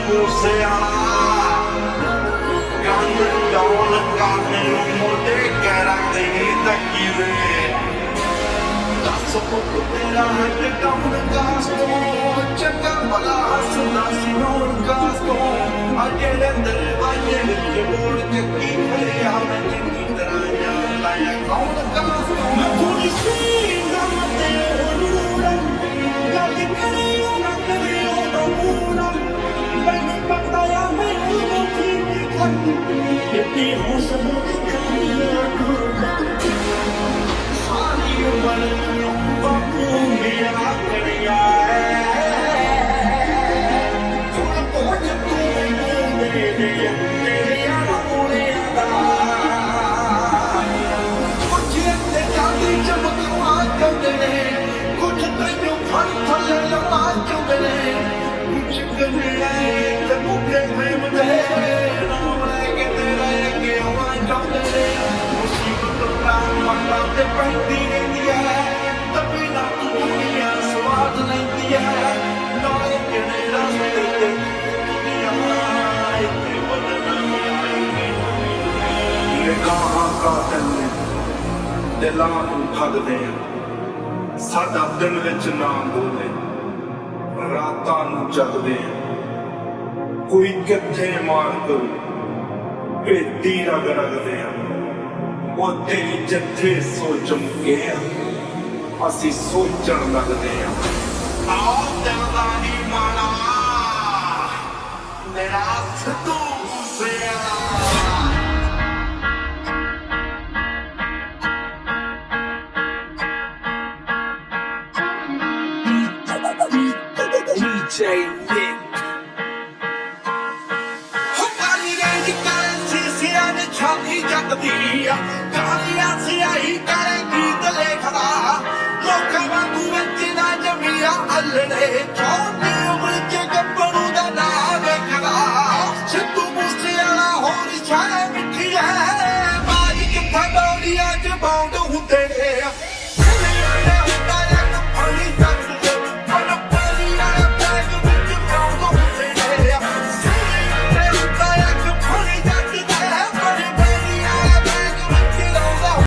ਮੂਸਿਆ gun doll ਕਾਨੇ ਨੂੰ ਮੋਢੇ ਕੇ ਰੱਖਦੇ ਤੱਕੀ ਵੇ ਦੱਸ ਪੁੱਤ ਤੇਰਾ ਹੱਟ ਡਾਊਨ ਕਾਸ ਤੋਂ ਚੰਗਾ ਭਲਾ ਹੱਸਦਾ ਸੀ ਨੋਨ ਕਾਸ ਤੋਂ ਅੱਗੇ ਦੇ ਦਰਵਾਜ਼ੇ ਵਿੱਚ ਬੋਲ ਚੱਕੀ ਖੜਿਆ ਮੈਂ ਚੰਗੀ ਤਰ੍ਹਾਂ ਜਾਣਦਾ ਆ ਕੌਣ ਕਾਸ ਤੋਂ ਮੈਂ ਥੋੜੀ ਸੀ ਗਮ ਤੇ ਰੂੜਾ ਗੱਲ ਕਰਿਓ ਨਾ ਕਰਿਓ ਨਾ ਮੂੜਾ ਮੈਨੂੰ ਪਤਾ ਆ ਮੈਨੂੰ ਮੁੱਠੀ ਨਹੀਂ ਖੱਟੀ ਇੱਤੀ ਹੋ ਸਭ ਕਰੀਆ ਰੂੜਾ ਸਾਰੀ ਉਮਰ ਬਾਪੂ ਮੇਰਾ ਕਰਿਆ ਥੋੜਾ ਪਹੁੰਚ ਤੂੰ ਦੇ ਤੇਰੇ ਆਉਣਿਆਂ ਦਾ ਕੁਝ ਤੇ ਜਾਂਦੀ ਚਮਕਵਾ ਜਾਂਦੇ ਨੇ ਕੁਝ ਤੈਨੂੰ ਫੜ ਥੱਲੇ ਲਵਾ ਜਾਂਦੇ ਨੇ ਕੁਝ ਕਨੇ ਤੇ ਮੁੱਕੇ ਫੇਮ ਦੇ ਨਾਮ ਲੈ ਕੇ ਤੇਰੇ ਅੱਗੇ ਆਵਾਂ ਜਾਂਦੇ ਨੇ ਮੁਸੀਬਤ ਦਾ ਮੱਲਾ ਤੇ ਪੈਂਦੀ ਰਹਿੰਦੀ ਹੈ ਤਬੀ ਨਾ ਦੁਨੀਆ ਸਵਾਦ ਲੈਂਦੀ ਹੈ ਨਾਲੇ ਕਿਹੜੇ ਰਸਤੇ ਤੇ ਦੁਨੀਆ ਇੱਥੇ ਬਦਲਣੀ ਨਿਗਾਹਾਂ ਕਾਤਲ ਨੇ ਦਿਲਾਂ ਨੂੰ ਠੱਗਦੇ ਆ ਸਾਡਾ ਦਿਨ ਵਿੱਚ ਨਾਮ ਬੋਲੇ ਰਾਤਾਂ ਨੂੰ ਜਗਦੇ ਆ ਕੋਈ ਕਿੱਥੇ ਮਾਰ ਕਰੂ ਭੇਤੀ ਰਗ ਰਗਦੇ ਆ ਉਹ ਤੇਰੀ ਜਿੱਥੇ ਸੋਚ ਮੁਕੇ ਆ ਅਸੀਂ ਸੋਚਣ ਲੱਗਦੇ ਆ ਆਓ ਦਿਲ ਦਾ ਨਹੀਂ ਮਾਣਾ ਮੇਰਾ ਸਿੱਧੂ ਸਿਆ DJ Nick ਹੁਕਾਰੀ ਰੇਂਜ ਕਰਨ ਸੀ ਸਿਰਾਂ ਨੇ ਛਾਤੀ ਜੱਗਦੀ